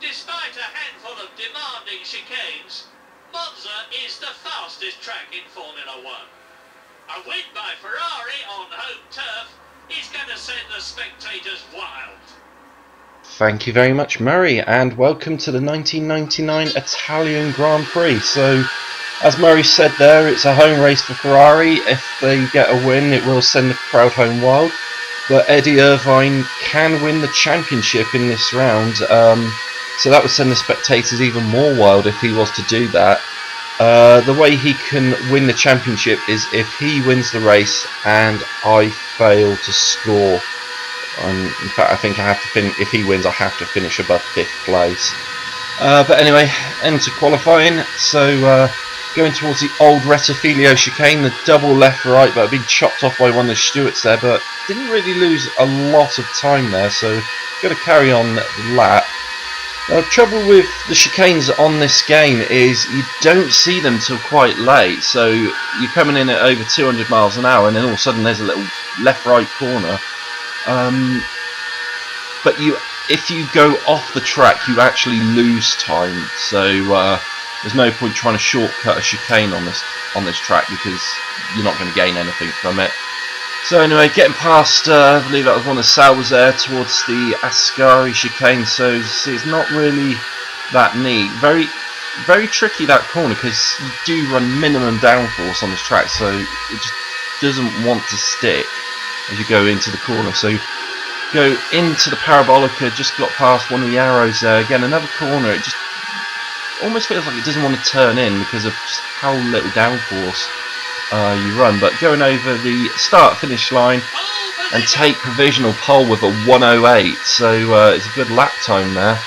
Despite a handful of demanding chicanes, Monza is the fastest track in Formula One. A win by Ferrari on home turf is going to send the spectators wild. Thank you very much, Murray, and welcome to the 1999 Italian Grand Prix. So, as Murray said there, it's a home race for Ferrari. If they get a win, it will send the crowd home wild. But Eddie Irvine can win the championship in this round, so that would send the spectators even more wild if he was to do that. The way he can win the championship is if he wins the race and I fail to score. In fact, I think I have to if he wins, I have to finish above 5th place. But anyway, enter qualifying. So going towards the old Rettifilio chicane, the double left-right, but being chopped off by one of the stewards there, but didn't really lose a lot of time there. So got to carry on the lap. Trouble with the chicanes on this game is you don't see them till quite late. So you're coming in at over 200 miles an hour, and then all of a sudden there's a little left-right corner. But if you go off the track, you actually lose time. So there's no point trying to shortcut a chicane on this track because you're not going to gain anything from it. So anyway, getting past, I believe that was one of the Saubers there towards the Ascari chicane. So it's not really that neat. Very, very tricky that corner because you do run minimum downforce on this track, so it just doesn't want to stick as you go into the corner. So go into the Parabolica, just got past one of the arrows there. Again, another corner. It just almost feels like it doesn't want to turn in because of just how little downforce you run. But going over the start-finish line and take provisional pole with a 1:08, so it's a good lap time there.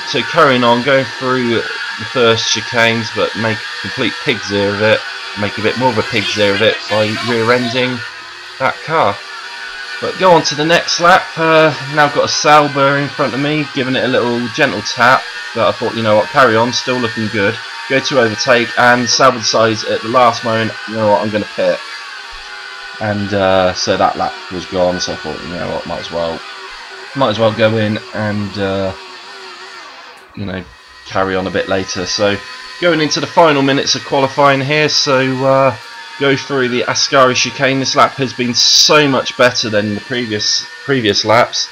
So carrying on, going through the first chicanes, but make a complete pig's ear of it. Make a bit more of a pig's ear of it by rear-ending that car. But go on to the next lap. Now got a Sauber in front of me, giving it a little gentle tap. But I thought, you know what, carry on, still looking good. Go to overtake, and Sauber decides at the last moment, you know what, I'm going to pit. And so that lap was gone. So I thought, you know what, might as well go in and you know, carry on a bit later. So going into the final minutes of qualifying here. So go through the Ascari chicane. This lap has been so much better than the previous laps.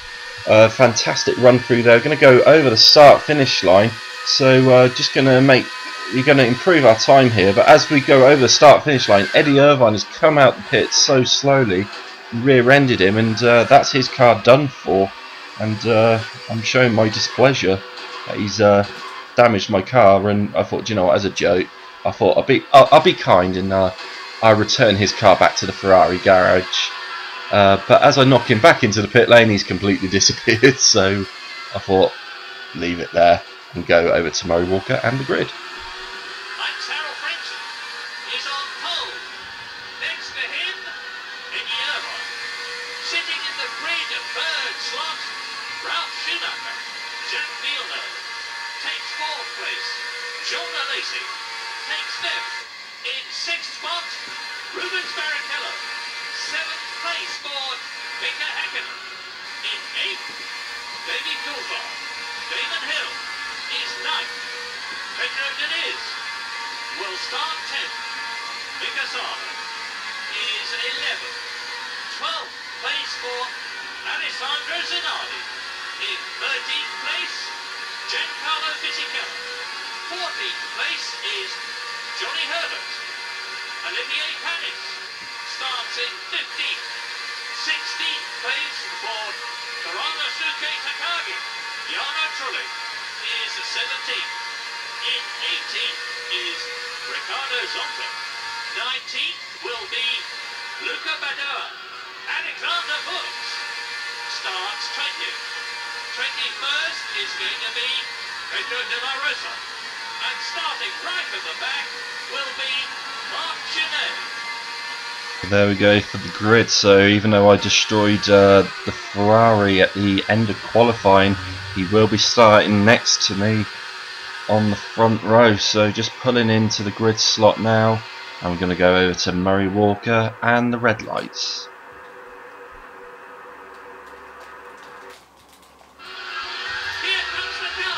Fantastic run through there. Going to go over the start-finish line. So just going to we're going to improve our time here. But as we go over the start-finish line, Eddie Irvine has come out the pit so slowly, rear-ended him, and that's his car done for. And I'm showing my displeasure that he's damaged my car. And I thought, you know what, as a joke, I thought I'll be kind and I return his car back to the Ferrari garage. But as I knock him back into the pit lane, he's completely disappeared. So I thought, leave it there and go over to Murray Walker and the grid. Is on pole. Next to him, Eddie Irvine. Sitting in the grid at third slot, Ralph Schumacher. Jack Villeneuve takes 4th place. John Alesi takes 5th. In 6th spot, Rubens Barrichello. 7th place for Mika Häkkinen. In 8th, David Coulthard. Damon Hill is 9th. Pedro Diniz will start 10th. Mika Sala is 11th. 12th place for Alessandro Zanardi. In 13th place, Giancarlo Fisichella. 14th place is Johnny Herbert. Olivier Panis starts in 15th. 16th place for Kuranosuke Takagi. Jarno Trulli is 17th. In 18th is Ricardo Zonta. 19th will be Luca Badoa. Alexander Fuchs starts 20th. 21st is going to be Pedro de la Rosa. And starting right at the back will be Marc Genet. There we go for the grid. So even though I destroyed the Ferrari at the end of qualifying, he will be starting next to me on the front row. So just pulling into the grid slot now, and we're going to go over to Murray Walker and the red lights. Here comes the car.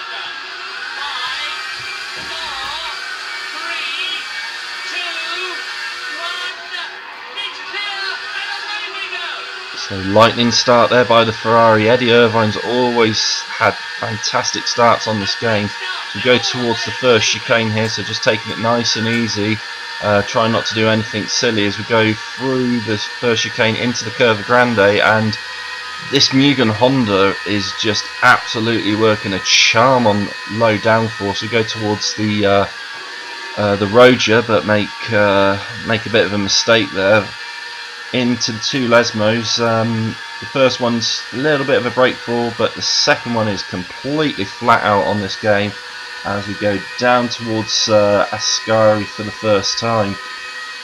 So lightning start there by the Ferrari. Eddie Irvine's always had fantastic starts on this game. So we go towards the first chicane here, so just taking it nice and easy. Trying not to do anything silly as we go through this first chicane into the Curva Grande, and this Mugen Honda is just absolutely working a charm on low downforce. We go towards the Roja, but make a bit of a mistake there into the two Lesmos. The first one's a little bit of a brake fall, but the second one is completely flat out on this game as we go down towards Ascari for the first time.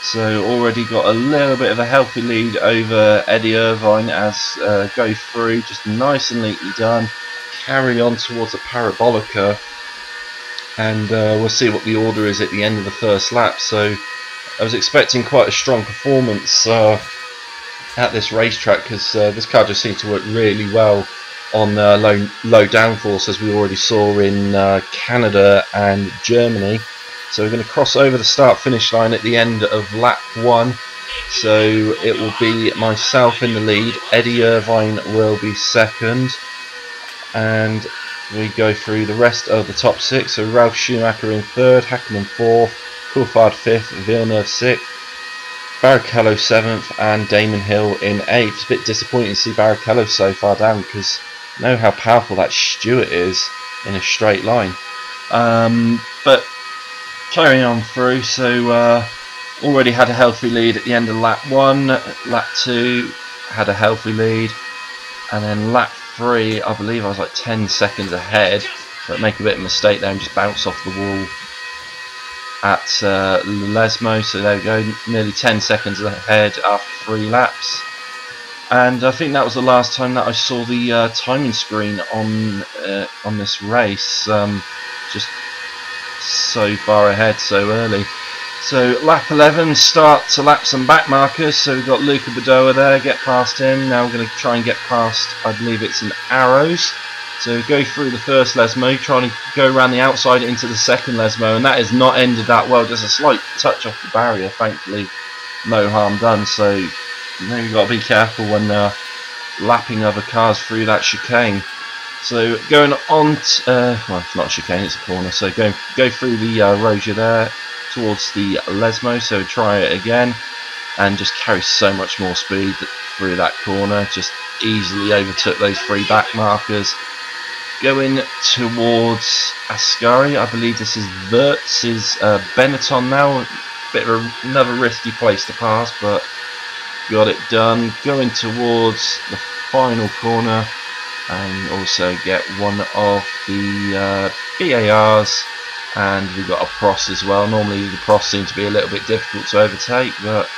So already got a little bit of a healthy lead over Eddie Irvine as go through, just nice and neatly done. Carry on towards the Parabolica, and we'll see what the order is at the end of the first lap. So I was expecting quite a strong performance at this racetrack, because this car just seemed to work really well on low downforce, as we already saw in Canada and Germany. So we're going to cross over the start finish line at the end of lap 1. So it will be myself in the lead, Eddie Irvine will be second, and we go through the rest of the top 6. So Ralf Schumacher in 3rd, Hackman 4th, Coulthard 5th, Villeneuve 6th, Barrichello 7th, and Damon Hill in 8th. It's a bit disappointing to see Barrichello so far down, because you know how powerful that Stewart is in a straight line. But carrying on through, so already had a healthy lead at the end of lap 1, lap 2 had a healthy lead, and then lap 3 I believe I was like 10 seconds ahead, but make a bit of a mistake there and just bounce off the wall at Lesmo. So there we go, nearly 10 seconds ahead after 3 laps. And I think that was the last time that I saw the timing screen on this race. Just so far ahead so early. So lap 11, start to lap some back markers. So we've got Luca Badoa there, get past him. Now we're going to try and get past, I believe it's an Arrows. So go through the first Lesmo, trying to go around the outside into the second Lesmo, and that has not ended that well. Just a slight touch off the barrier, thankfully no harm done. So you've got to be careful when lapping other cars through that chicane. So going on to, well, it's not a chicane, it's a corner, so go through the Roja there towards the Lesmo. So try it again and just carry so much more speed through that corner. Just easily overtook those 3 back markers. Going towards Ascari, I believe this is Wirtz's Benetton now. Bit of another risky place to pass, but got it done. Going towards the final corner, and also get one of the BARs, and we've got a Prost as well. Normally the Prost seems to be a little bit difficult to overtake, but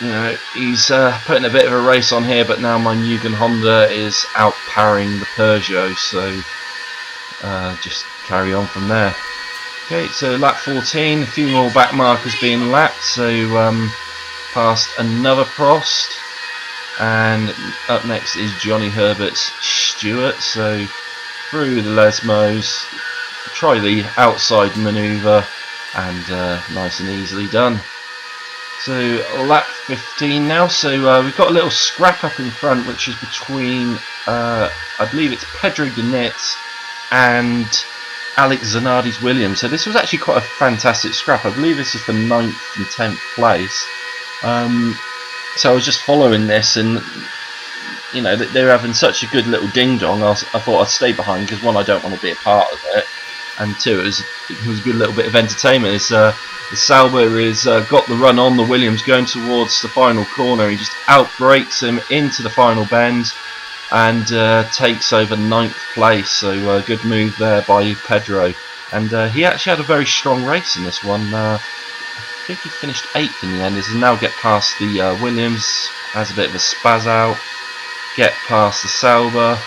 you know, he's putting a bit of a race on here. But now my Mugen Honda is outpowering the Peugeot, so just carry on from there. Okay, so lap 14, a few more back markers being lapped. So past another Prost, and up next is Johnny Herbert's Stewart. So through the Lesmos, try the outside manoeuvre, and nice and easily done. So lap 15 now. So we've got a little scrap up in front, which is between I believe it's Pedro Gnitz and Alex Zanardi's Williams. So this was actually quite a fantastic scrap. I believe this is for 9th and 10th place. So I was just following this, and you know, they were having such a good little ding dong. I thought I'd stay behind, because 1, I don't want to be a part of it, and 2, it was a good little bit of entertainment. It's, the Sauber is got the run on the Williams going towards the final corner. He just outbrakes him into the final bend and takes over 9th place. So good move there by Pedro, and he actually had a very strong race in this one. I think he finished 8th in the end. As he now get past the Williams, has a bit of a spaz out, get past the Sauber,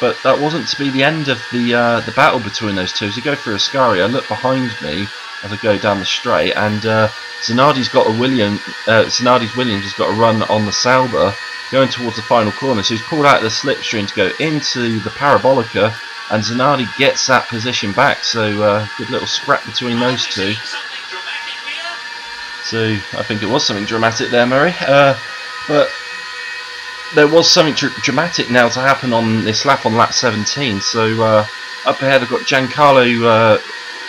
but that wasn't to be the end of the battle between those two. As you go through Ascari, I look behind me as I go down the straight, and Zanardi's Williams has got a run on the Sauber going towards the final corner. So he's pulled out of the slipstream to go into the Parabolica, and Zanardi gets that position back. So good little scrap between those two. So I think it was something dramatic there, Murray. But there was something dramatic now to happen on this lap, on lap 17. So up ahead I've got Giancarlo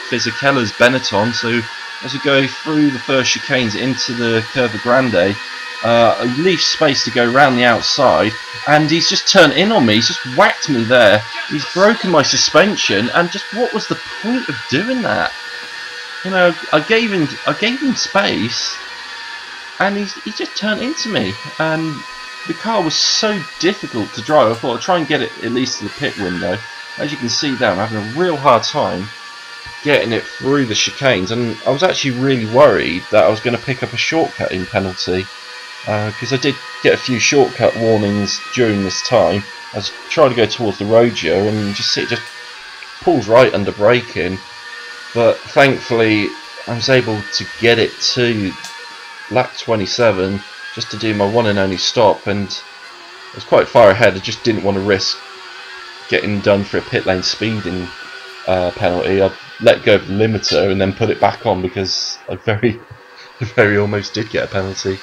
Fisichella's Benetton. So as we go through the first chicanes into the Curva Grande, I leave space to go round the outside, and he's just turned in on me. He's just whacked me there. He's broken my suspension, and just what was the point of doing that? You know, I gave him space, and he just turned into me. And the car was so difficult to drive. I thought I'd try and get it at least to the pit window. As you can see there, I'm having a real hard time getting it through the chicanes, and I was actually really worried that I was going to pick up a shortcutting penalty, because I did get a few shortcut warnings during this time. I was trying to go towards the Roggio, and it just pulls right under braking, but thankfully I was able to get it to lap 27 just to do my one and only stop, and I was quite far ahead. I just didn't want to risk getting done for a pit lane speeding penalty. I let go of the limiter and then put it back on because I very almost did get a penalty.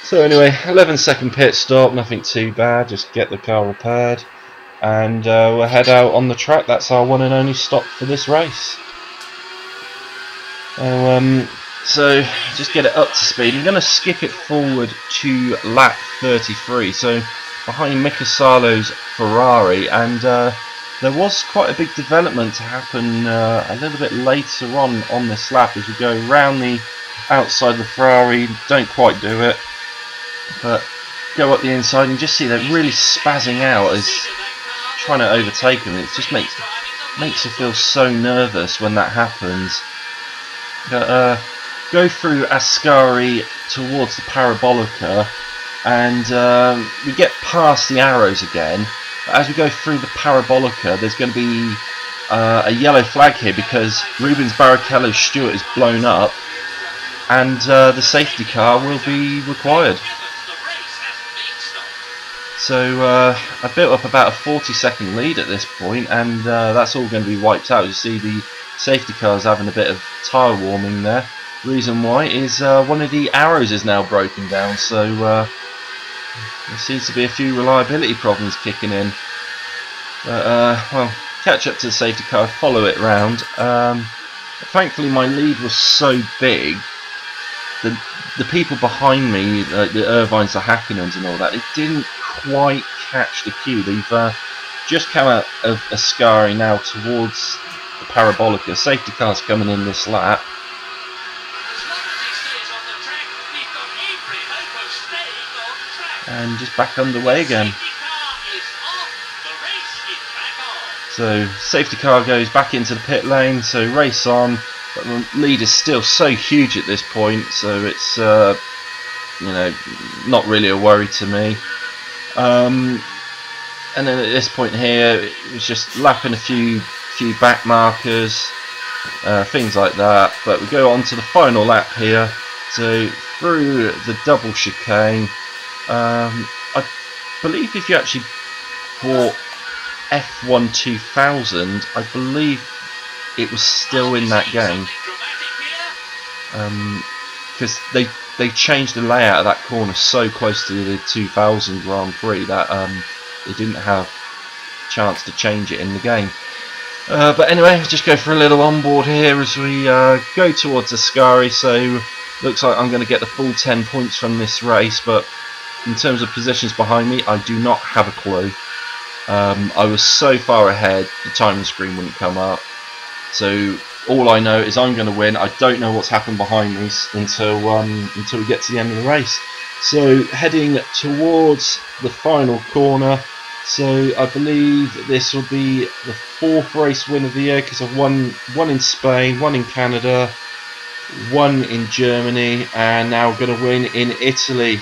So anyway, 11-second pit stop, nothing too bad, just get the car repaired, and we'll head out on the track. That's our one and only stop for this race. So just get it up to speed. I'm going to skip it forward to lap 33, so behind Mika Salo's Ferrari, and there was quite a big development to happen a little bit later on this lap as we go round the outside of the Ferrari. Don't quite do it, but go up the inside and just see they're really spazzing out as trying to overtake them. It just makes you feel so nervous when that happens. But, go through Ascari towards the Parabolica, and we get past the arrows again. But as we go through the Parabolica, there's going to be a yellow flag here because Rubens Barrichello's Stewart is blown up, and the safety car will be required. So I built up about a 40-second lead at this point, and that's all going to be wiped out. You see the safety car's having a bit of tyre warming there. Reason why is one of the arrows is now broken down, so there seems to be a few reliability problems kicking in. Well, catch up to the safety car, follow it round. Thankfully my lead was so big, the people behind me, the Irvines, the Hackenens and all that, it didn't quite catch the cue. They've just come out of Ascari now towards the Parabolica. Safety car's coming in this lap. And just back underway again. So safety car goes back into the pit lane, so race on. But the lead is still so huge at this point, so it's you know, not really a worry to me. And then at this point here, it was just lapping a few back markers, things like that. But we go on to the final lap here, so through the double chicane. I believe if you actually bought F1 2000, I believe it was still in that game, because they changed the layout of that corner so close to the 2000 Grand Prix that they didn't have a chance to change it in the game. But anyway, just go for a little onboard here as we go towards Ascari. So looks like I'm going to get the full 10 points from this race, but in terms of positions behind me, I do not have a clue. I was so far ahead, the timing screen wouldn't come up. So all I know is I'm going to win. I don't know what's happened behind me until we get to the end of the race. So heading towards the final corner. So I believe this will be the 4th race win of the year, because I've won one in Spain, one in Canada, one in Germany, and now going to win in Italy.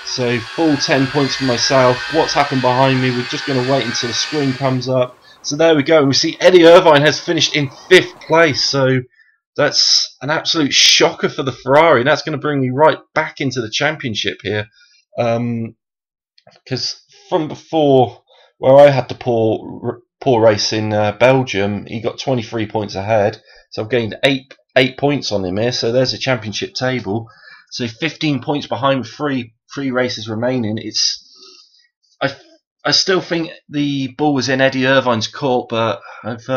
So full 10 points for myself. What's happened behind me, we're just going to wait until the screen comes up. So there we go, and we see Eddie Irvine has finished in 5th place. So that's an absolute shocker for the Ferrari. That's going to bring me right back into the championship here. Because from before, where I had the poor race in Belgium, he got 23 points ahead. So I've gained 8 points on him here. So there's a championship table. So 15 points behind, 3 races remaining, I still think the ball was in Eddie Irvine's court, but I've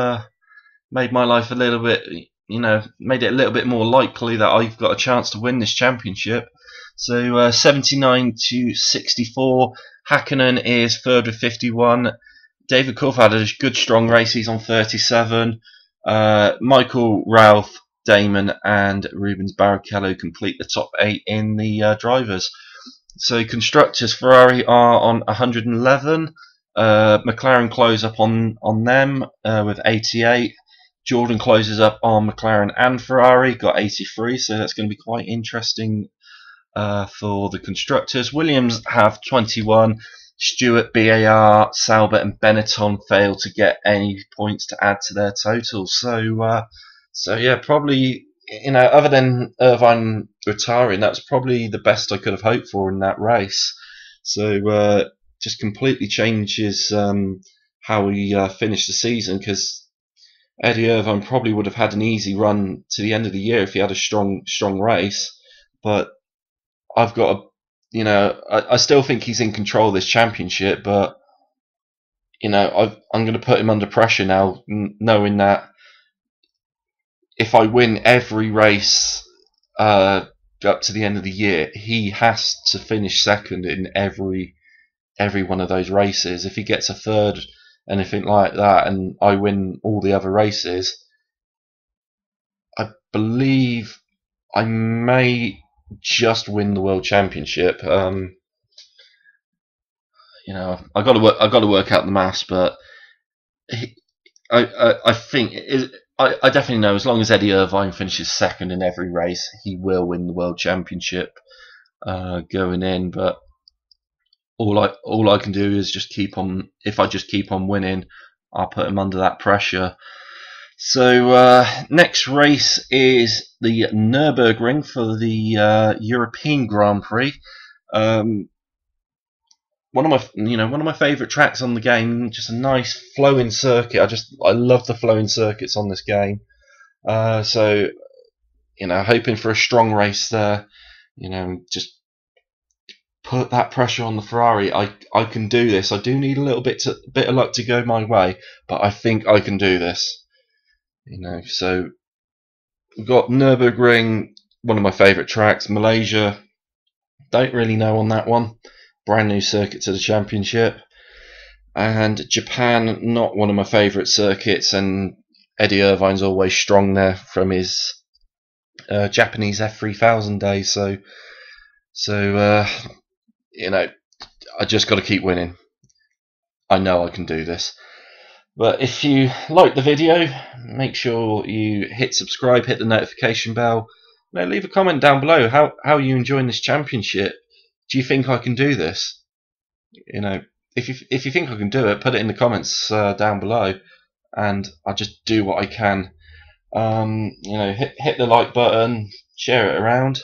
made my life a little bit, made it a little bit more likely that I've got a chance to win this championship. So 79 to 64. Hakkinen is third with 51. David Coulthard had a good strong race. He's on 37. Michael, Ralph, Damon, and Rubens Barrichello complete the top 8 in the drivers. So constructors, Ferrari are on 111. McLaren close up on them with 88. Jordan closes up on McLaren and Ferrari, got 83. So that's going to be quite interesting for the constructors. Williams have 21. Stewart, BAR, Salbert, and Benetton fail to get any points to add to their total. So yeah, probably, other than Irvine retiring, that's probably the best I could have hoped for in that race. So just completely changes how we finish the season, because Eddie Irvine probably would have had an easy run to the end of the year if he had a strong race. But I've got I still think he's in control of this championship, but I'm going to put him under pressure now, knowing that if I win every race up to the end of the year, he has to finish second in every one of those races. If he gets a third, anything like that, and I win all the other races, I believe I may just win the world championship. I got to work out the maths, but I think I definitely know, as long as Eddie Irvine finishes second in every race, he will win the world championship going in. But all I can do is just keep on. If I just keep on winning, I'll put him under that pressure. So next race is the Nürburgring for the European Grand Prix. One of my favourite tracks on the game. Just a nice flowing circuit. I love the flowing circuits on this game. So hoping for a strong race there. Just put that pressure on the Ferrari. I can do this. I do need a little bit of luck to go my way, but I think I can do this. So we've got Nürburgring, one of my favourite tracks. Malaysia, don't really know on that one. Brand new circuit to the championship. And Japan, not one of my favourite circuits, and Eddie Irvine's always strong there from his Japanese F3000 days. So I just got to keep winning. I know I can do this. But if you like the video, make sure you hit subscribe, hit the notification bell. Leave a comment down below. How are you enjoying this championship? Do you think I can do this? If you think I can do it, put it in the comments down below, and I'll just do what I can. Hit the like button, share it around,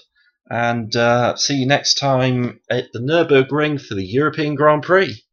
and see you next time at the Nürburgring for the European Grand Prix.